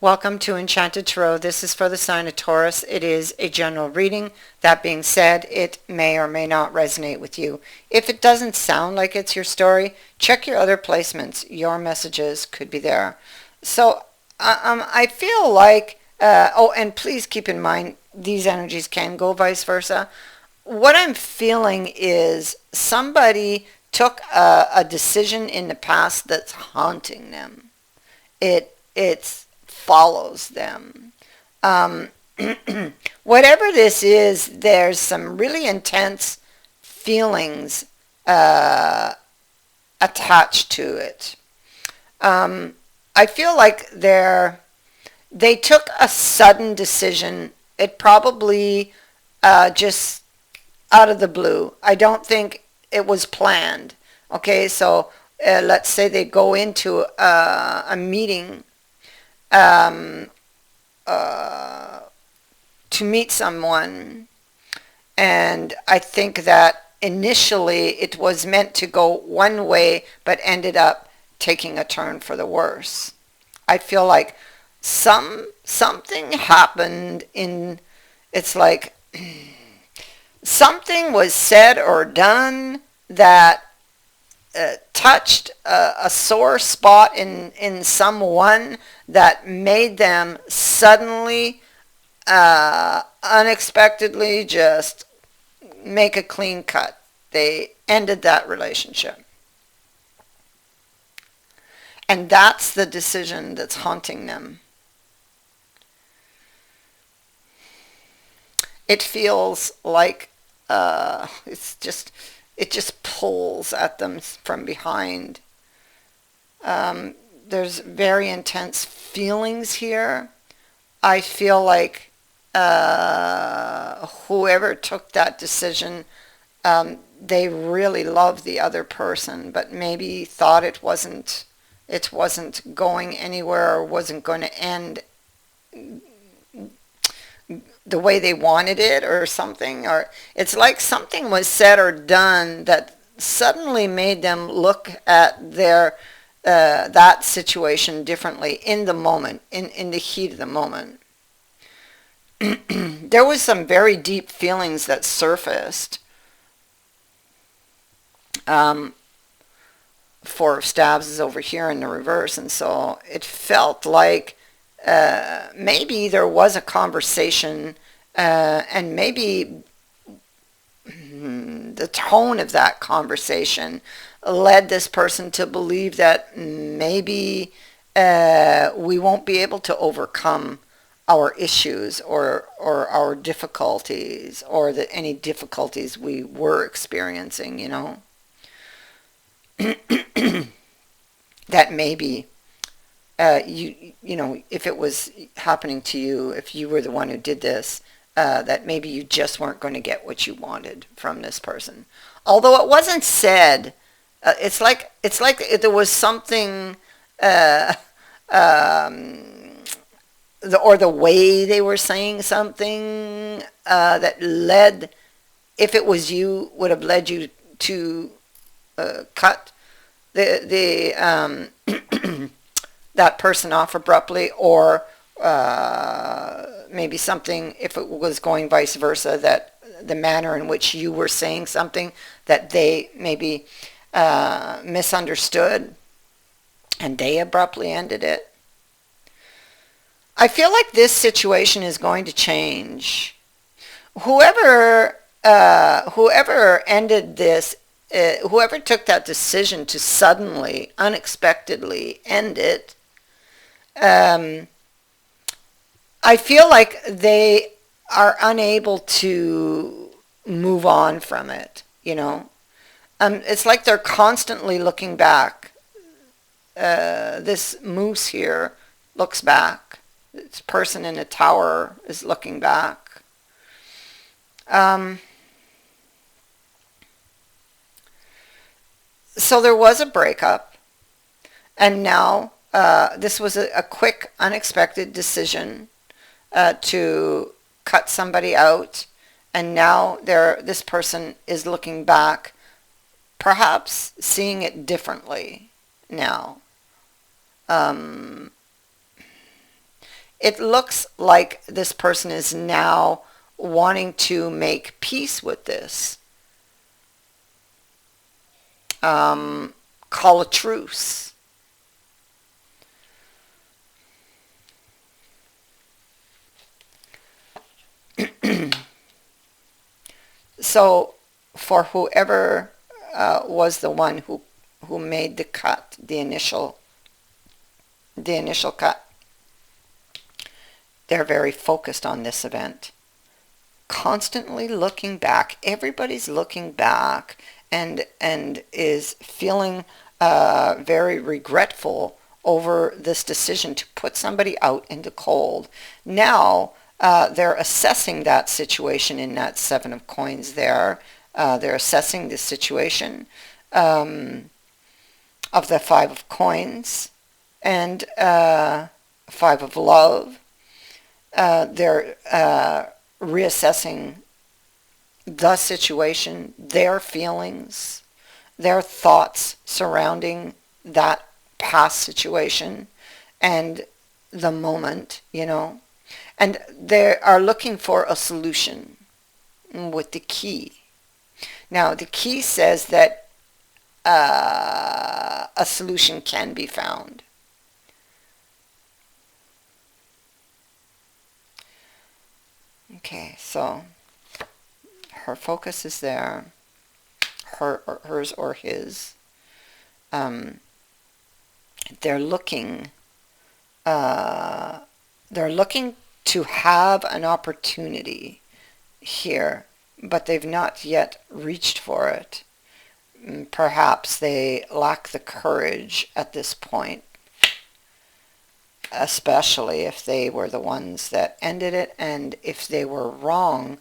Welcome to Enchanted Tarot. This is for the sign of Taurus. It is a general reading. That being said, it may or may not resonate with you. If it doesn't sound like it's your story, check your other placements. Your messages could be there. So I feel like, and please keep in mind, these energies can go vice versa. What I'm feeling is somebody took a decision in the past that's haunting them. It's follows them. Whatever this is, there's some really intense feelings attached to it. I feel like they took a sudden decision. It probably just out of the blue. I don't think it was planned. Okay, so let's say they go into a meeting to meet someone, and I think that initially it was meant to go one way but ended up taking a turn for the worse. I feel like something happened it's like something was said or done that touched a sore spot in someone that made them suddenly, unexpectedly just make a clean cut. They ended that relationship. And that's the decision that's haunting them. It feels like it just pulls at them from behind. There's very intense feelings here. I feel like whoever took that decision, they really loved the other person, but maybe thought it wasn't going anywhere or wasn't going to end the way they wanted it or something. Or it's like something was said or done that suddenly made them look at their that situation differently in the moment, in the heat of the moment. There was some very deep feelings that surfaced. Four of Stabs is over here in the reverse, and so it felt like maybe there was a conversation, and maybe the tone of that conversation led this person to believe that maybe we won't be able to overcome our issues or our difficulties or any difficulties we were experiencing, that maybe if it was happening to you, if you were the one who did this, that maybe you just weren't going to get what you wanted from this person. Although it wasn't said, it's like there was something, or the way they were saying something that led, if it was you, would have led you to cut the that person off abruptly, or maybe something, if it was going vice versa, that the manner in which you were saying something that they maybe misunderstood and they abruptly ended it. I feel like this situation is going to change. Whoever ended this, whoever took that decision to suddenly, unexpectedly end it, I feel like they are unable to move on from it, It's like they're constantly looking back. This moose here looks back. This person in a tower is looking back. So there was a breakup, and now this was a quick, unexpected decision to cut somebody out, and now this person is looking back, perhaps seeing it differently now. it looks like this person is now wanting to make peace with this. Call a truce. So for whoever was the one who made the cut, the initial cut, they're very focused on this event, constantly looking back. Everybody's looking back and is feeling very regretful over this decision to put somebody out in the cold. Now they're assessing that situation in that Seven of Coins there. They're assessing the situation of the Five of Coins and Five of Love. They're reassessing the situation, their feelings, their thoughts surrounding that past situation and the moment, you know. And they are looking for a solution with the key. Now, the key says that a solution can be found. Okay, so her focus is there, hers or his. They're looking to have an opportunity here, but they've not yet reached for it. Perhaps they lack the courage at this point, especially if they were the ones that ended it, and if they were wrong,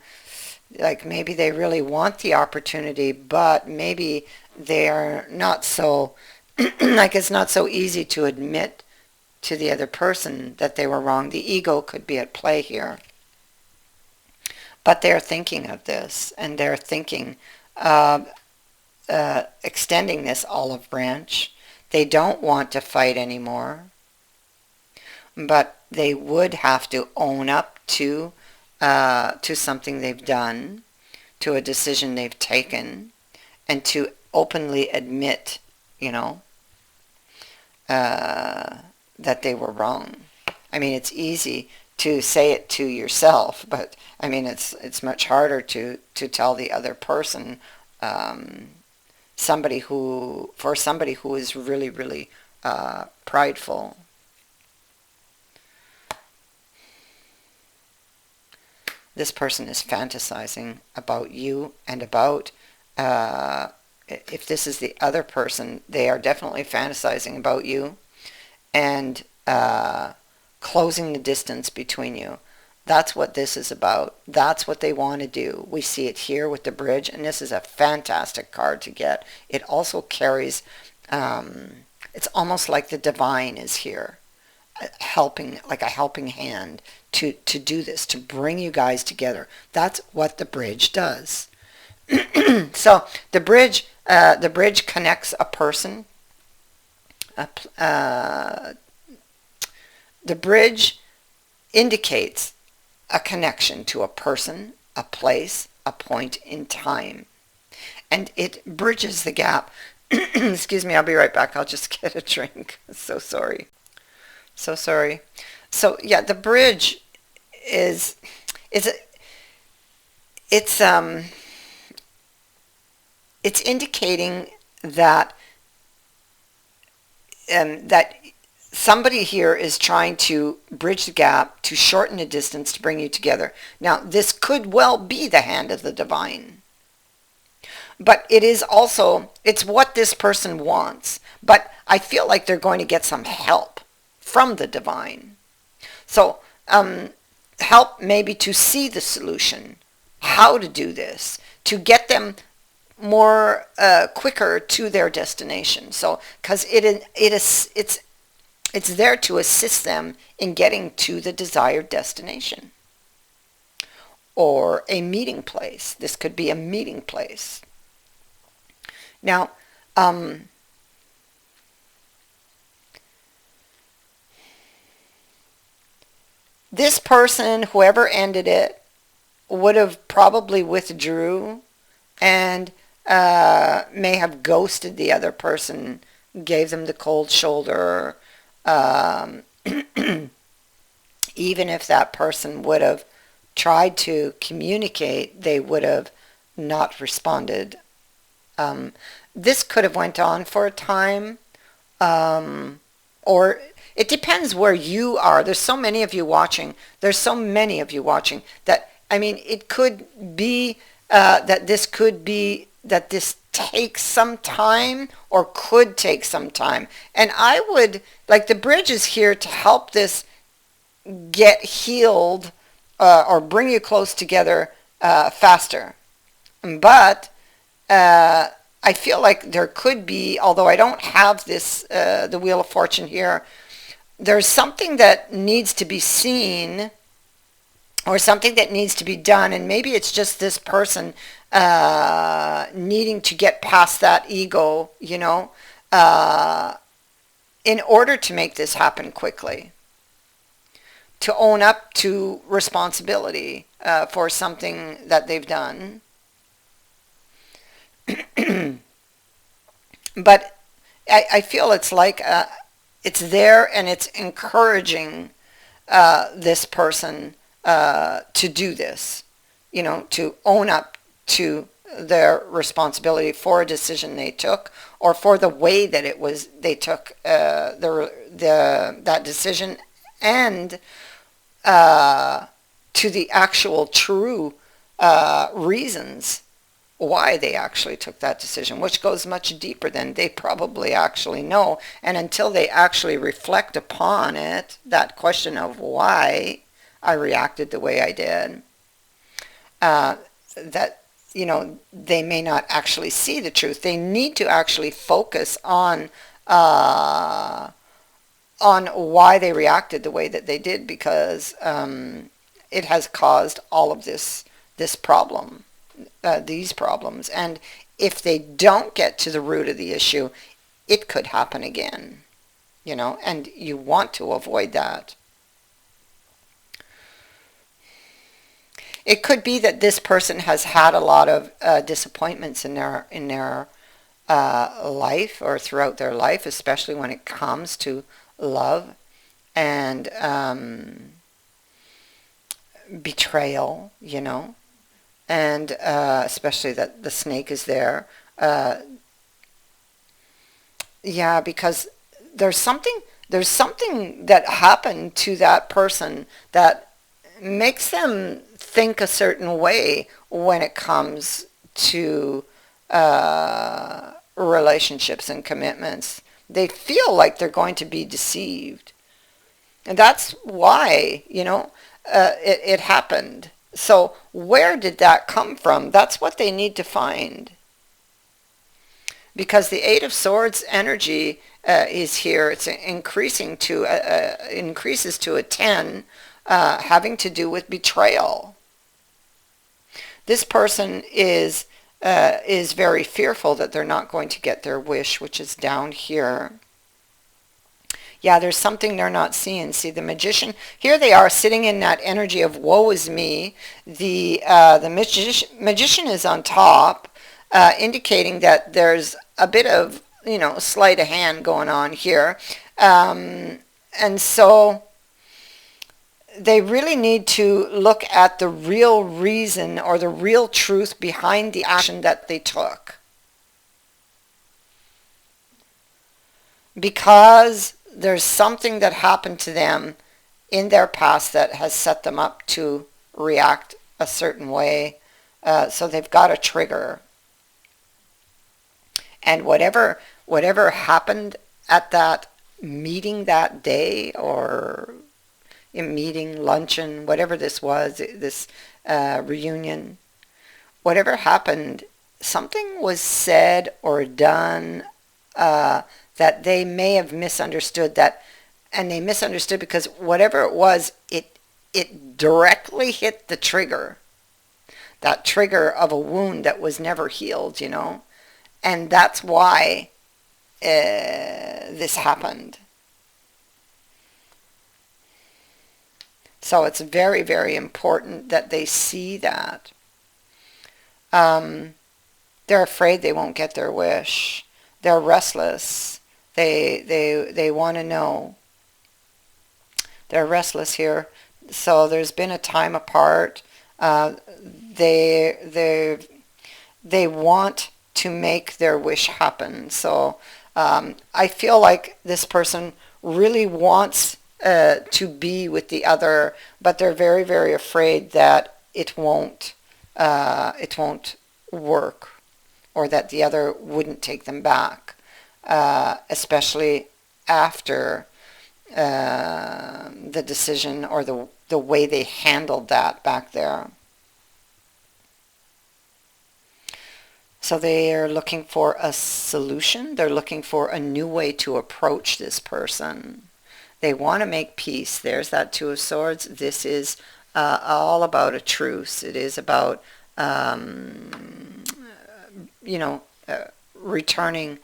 like maybe they really want the opportunity, but maybe they're not so, like it's not so easy to admit to the other person that they were wrong. The ego could be at play here. But they're thinking of this, and they're thinking of extending this olive branch. They don't want to fight anymore, but they would have to own up to something they've done, to a decision they've taken, and to openly admit, you know, that they were wrong. I mean, it's easy to say it to yourself, but I mean, it's much harder to tell the other person, somebody who is really, really prideful. This person is fantasizing about you and about, if this is the other person, they are definitely fantasizing about you and closing the distance between you. That's what this is about. That's what they want to do. We see it here with the bridge, and this is a fantastic card to get. It also carries, it's almost like the divine is here, helping, like a helping hand to do this, to bring you guys together. That's what the bridge does. So the bridge connects a person. The bridge indicates a connection to a person, a place, a point in time. And it bridges the gap. Excuse me, I'll be right back. I'll just get a drink. So sorry. So sorry. So yeah, the bridge is it's indicating that that somebody here is trying to bridge the gap, to shorten the distance, to bring you together. Now, this could well be the hand of the divine. But it is also, it's what this person wants. But I feel like they're going to get some help from the divine. So, help maybe to see the solution, how to do this, to get them more quicker to their destination. So, because it's there to assist them in getting to the desired destination or a meeting place. This could be a meeting place. Now, This person, whoever ended it, would have probably withdrew and may have ghosted the other person, gave them the cold shoulder. Um, Even if that person would have tried to communicate, they would have not responded. Um, this could have went on for a time, um, or it depends where you are. There's so many of you watching. There's so many of you watching that, I mean, it could be that this takes some time or could take some time. And I would, like, the bridge is here to help this get healed or bring you close together faster. But I feel like there could be, although I don't have this, the Wheel of Fortune here, there's something that needs to be seen or something that needs to be done, and maybe it's just this person needing to get past that ego, in order to make this happen quickly, to own up to responsibility for something that they've done. But I feel it's like it's there and it's encouraging this person to do this, to own up to their responsibility for a decision they took, or for the way that they took that decision, and to the actual true reasons why they actually took that decision, which goes much deeper than they probably actually know. And until they actually reflect upon it, that question of why I reacted the way I did, that they may not actually see the truth. They need to actually focus on why they reacted the way that they did, because it has caused all of this problem, these problems. And if they don't get to the root of the issue, it could happen again, and you want to avoid that. It could be that this person has had a lot of disappointments in their life, or throughout their life, especially when it comes to love and betrayal, and especially that the snake is there. Yeah, because there's something that happened to that person that makes them think a certain way when it comes to relationships and commitments. They feel like they're going to be deceived. And that's why, it happened. So where did that come from? That's what they need to find. Because the Eight of Swords energy is here. It's increases to a 10, having to do with betrayal. This person is very fearful that they're not going to get their wish, which is down here. Yeah, there's something they're not seeing. See, the Magician, here they are sitting in that energy of woe is me. The Magician is on top, indicating that there's a bit of, sleight of hand going on here. And so they really need to look at the real reason or the real truth behind the action that they took. Because there's something that happened to them in their past that has set them up to react a certain way. So they've got a trigger. And whatever happened at that meeting that day, or meeting, luncheon, whatever this was, this reunion, whatever happened, something was said or done that they may have misunderstood, and they misunderstood because whatever it was, it directly hit the trigger, that trigger of a wound that was never healed, and that's why this happened. So it's very, very important that they see that. They're afraid they won't get their wish. They're restless. They want to know. They're restless here. So there's been a time apart. They want to make their wish happen. So I feel like this person really wants to be with the other, but they're very, very afraid that it won't work, or that the other wouldn't take them back, especially after the decision or the way they handled that back there. So they are looking for a solution. They're looking for a new way to approach this person. They want to make peace. There's that Two of Swords. This is all about a truce. It is about, returning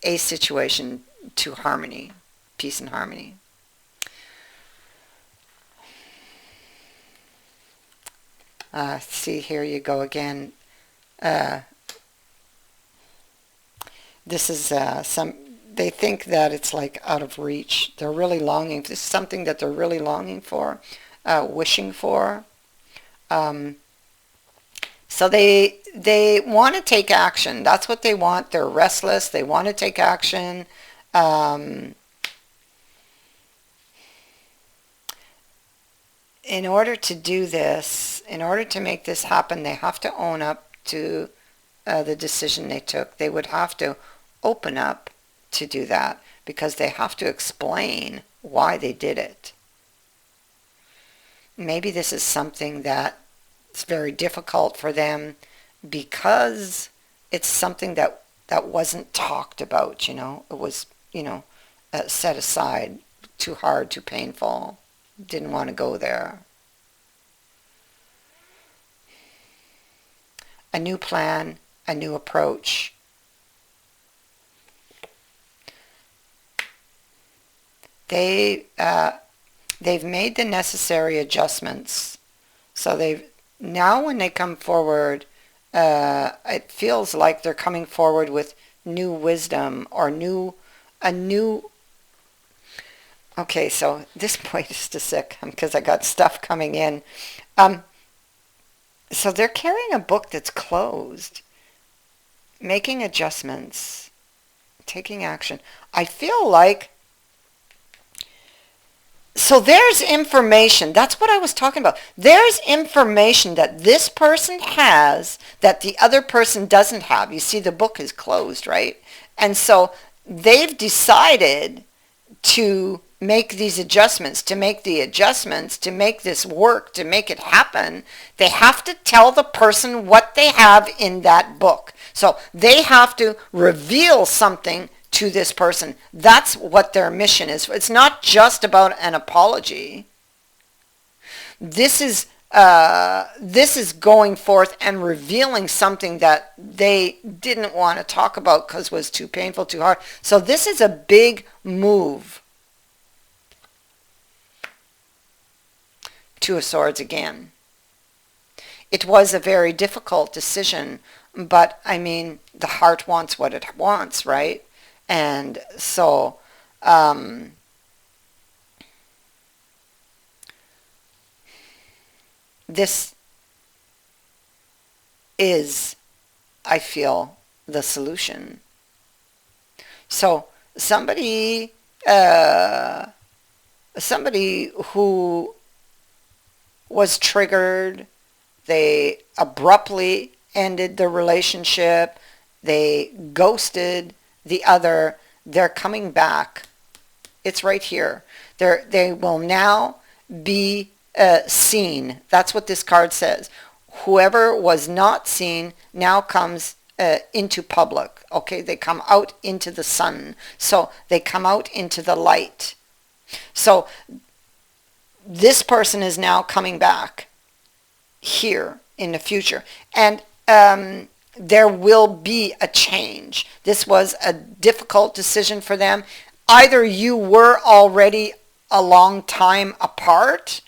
a situation to harmony, peace and harmony. See, here you go again. This is they think that it's like out of reach. They're really longing. This is something that they're really longing for, wishing for. So they want to take action. That's what they want. They're restless. They want to take action. In order to do this, in order to make this happen, they have to own up to the decision they took. They would have to open up to do that, because they have to explain why they did it. Maybe this is something that it's very difficult for them, because it's something that wasn't talked about, It was, set aside, too hard, too painful. Didn't want to go there. A new plan, a new approach. They've made the necessary adjustments. So now when they come forward, it feels like they're coming forward with new wisdom, or a new. Okay, so this point is just sick, because I got stuff coming in. So they're carrying a book that's closed, making adjustments, taking action. I feel like, so there's information. That's what I was talking about. There's information that this person has that the other person doesn't have. You see, the book is closed, right? And so they've decided to make these adjustments, to make this work, to make it happen. They have to tell the person what they have in that book. So they have to reveal something to this person. That's what their mission is. It's not just about an apology. This is going forth and revealing something that they didn't want to talk about because it was too painful, too hard. So this is a big move. Two of Swords again. It was a very difficult decision, but I mean, the heart wants what it wants, right? And so this is, I feel, the solution. So somebody who was triggered, they abruptly ended the relationship, they ghosted the other, they're coming back. It's right here. They will now be seen. That's what this card says. Whoever was not seen now comes into public. Okay, they come out into the sun. So they come out into the light. So this person is now coming back here in the future. And there will be a change. This was a difficult decision for them. Either you were already a long time apart,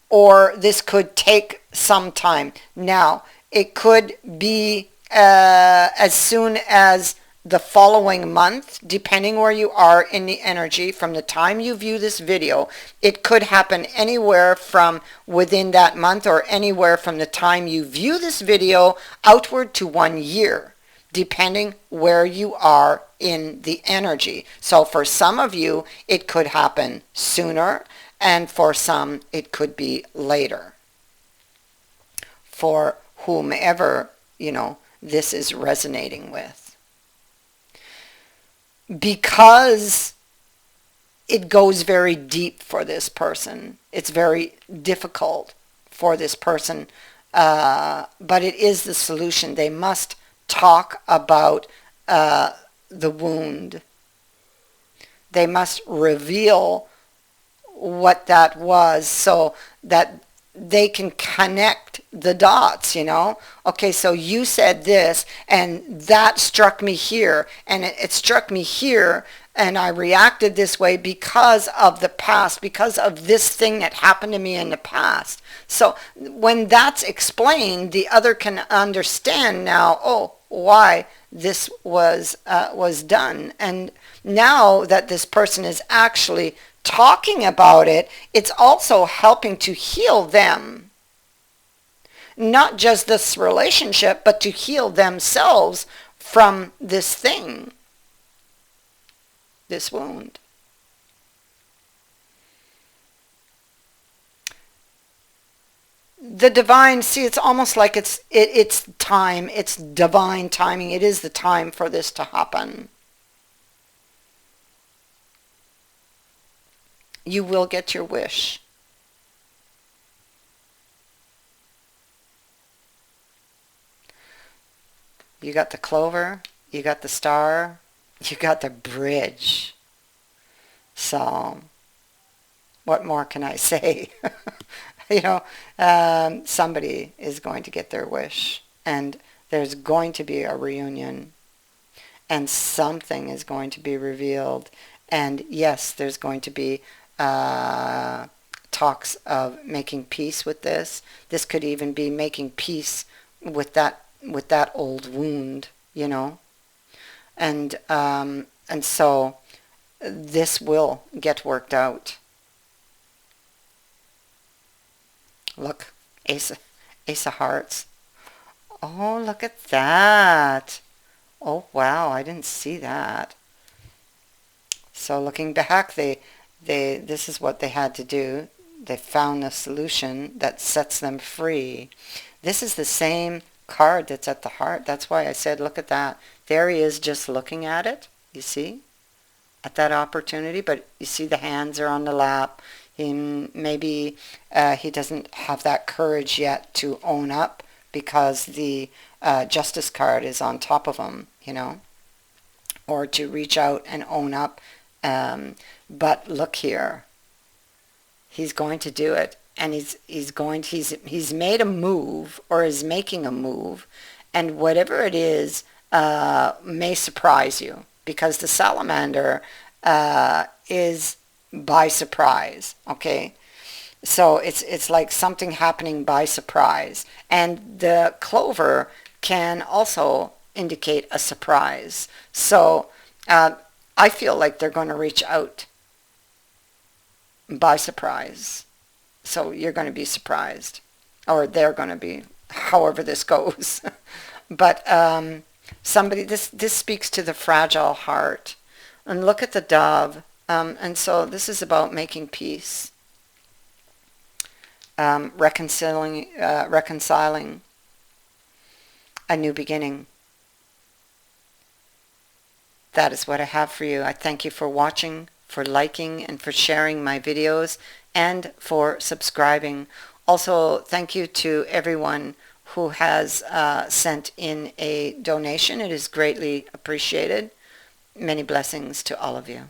or this could take some time. Now, it could be as soon as the following month, depending where you are in the energy from the time you view this video. It could happen anywhere from within that month, or anywhere from the time you view this video outward to 1 year, depending where you are in the energy. So for some of you, it could happen sooner, and for some, it could be later. For whomever, this is resonating with. Because it goes very deep for this person. It's very difficult for this person, but it is the solution. They must talk about the wound. They must reveal what that was, so that they can connect the dots, Okay, so you said this, and that struck me here, and it struck me here, and I reacted this way because of the past, because of this thing that happened to me in the past. So when that's explained, the other can understand now, why this was done. And now that this person is actually talking about it, it's also helping to heal them. Not just this relationship, but to heal themselves from this thing, this wound. The divine, see, it's almost like it's time, it's divine timing. It is the time for this to happen. You will get your wish. You got the clover, you got the star, you got the bridge. So, what more can I say? Somebody is going to get their wish, and there's going to be a reunion, and something is going to be revealed. And yes, there's going to be talks of making peace with this. This could even be making peace with that old wound, and so this will get worked out. Look, Ace of Hearts. Oh, look at that. Oh, wow, I didn't see that. So looking back, this is what they had to do. They found a solution that sets them free. This is the same card that's at the heart. That's why I said, look at that. There he is just looking at it, you see, at that opportunity. But you see the hands are on the lap. Maybe he doesn't have that courage yet to own up, because the Justice card is on top of him, or to reach out and own up. But look here, he's going to do it, and he's made a move, or is making a move, and whatever it is may surprise you, because the salamander is by surprise. Okay, so it's like something happening by surprise, and the clover can also indicate a surprise. So I feel like they're going to reach out by surprise. So you're going to be surprised, or they're going to be, however this goes. But somebody, this speaks to the fragile heart. And look at the dove. And so this is about making peace, reconciling a new beginning. That is what I have for you. I thank you for watching, for liking, and for sharing my videos, and for subscribing. Also, thank you to everyone who has sent in a donation. It is greatly appreciated. Many blessings to all of you.